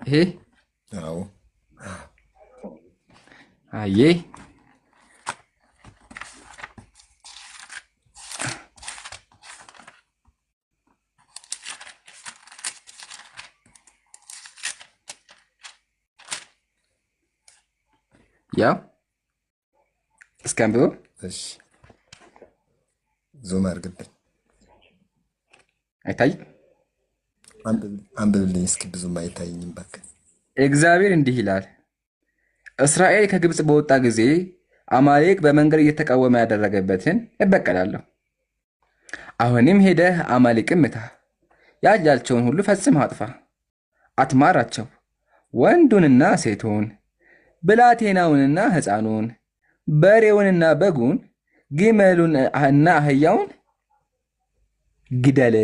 ይሄ አዎ አዬ ያው እስኪ አንብበው። እሺ ዞም አድርግልኝ አይታይ አንብብልኝ እስኪ ብዙም አይታይኝም እባክህ። እግዚአብሔር እንዲህ ይላል፣ እስራኤል ከግብፅ በወጣ ጊዜ አማሌቅ በመንገድ እየተቃወመ ያደረገበትን እበቀላለሁ። አሁንም ሄደህ አማሌቅን ምታ፣ ያላቸውን ሁሉ ፈጽመህ አጥፋ። አትማራቸው፣ ወንዱንና ሴቱን፣ ብላቴናውንና ሕፃኑን፣ በሬውንና በጉን፣ ግመሉን እና አህያውን ግደል።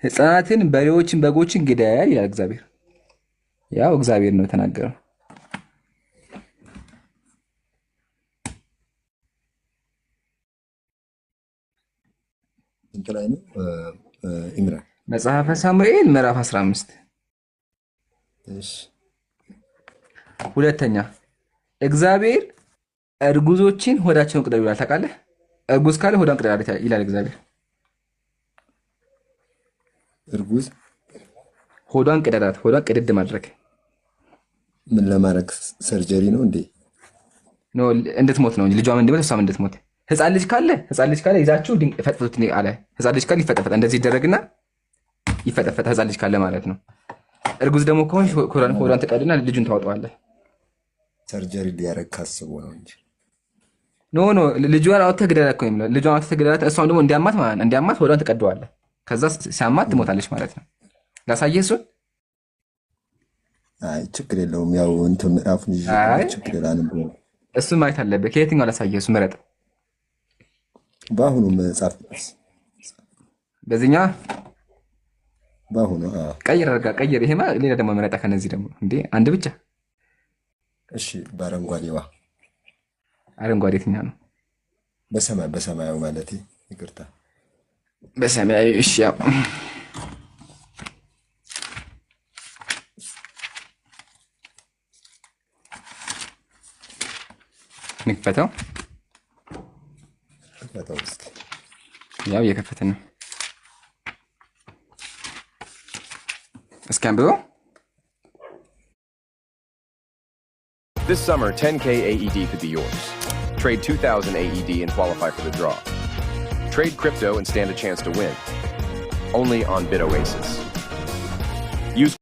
ሕፃናትን፣ በሬዎችን፣ በጎችን ግደል ይላል እግዚአብሔር። ያው እግዚአብሔር ነው የተናገረው። እንት ላይ ነው ኢምራን መጽሐፈ ሳሙኤል ምዕራፍ 15። እሺ ሁለተኛ እግዚአብሔር እርጉዞችን ሆዳቸውን ቅደዱ ይላል። ታውቃለህ? እርጉዝ ካለ ሆዷን ቅደድ ይላል እግዚአብሔር። እርጉዝ ሆዷን ቅደዳት፣ ሆዷን ቅድድ ማድረግ ምን ለማድረግ ሰርጀሪ ነው እንዴ? ኖ እንድትሞት ነው። ልጇም እንዲሞት እሷም እንድትሞት። ህፃን ልጅ ካለ ይዛችሁ ፈጥፍቱት አለ። ህፃን ልጅ ካለ ይፈጠፈጥ፣ እንደዚህ ይደረግና ይፈጠፈጥ፣ ህፃን ልጅ ካለ ማለት ነው። እርጉዝ ደግሞ ከሆንሽ ሆዷን ትቀድና ልጁን ታወጣዋለህ። ሰርጀሪ ሊያደርግ ካስቦ ነው እንጂ ኖ ልጇን አውጥተህ ግደላት እኮ ነው የሚለው። ልጇን አውጥተህ ግደላት፣ እሷም ደግሞ እንዲያማት ማለት ነው። እንዲያማት ሆዷን ትቀደዋለህ። ከዛ ሲያማት ትሞታለች ማለት ነው። ላሳየህ እሱን። አይ ችግር የለውም። ያው እንትን ምዕራፉን ይዤ ችግር የለውም። እሱን ማየት አለብህ። ከየትኛው ላሳየህ? እሱ ምረጥ። በአሁኑ መጽሐፍ በዚህኛው በአሁኑ ቀይር አድርጋ ቀይር። ይሄማ ሌላ ደግሞ መረጣ። ከነዚህ ደግሞ እንዴ አንድ ብቻ። እሺ በአረንጓዴዋ አረንጓዴ የትኛው ነው? በሰማያዊ ማለት ይቅርታ፣ በሰማያዊ። እሺ ያው ንክፈተው። ያው እየከፈትን ነው። እስኪ አንብበው። This summer, 10K AED could be yours. Trade 2,000 AED and qualify for the draw. Trade crypto and stand a chance to win. Only on BitOasis.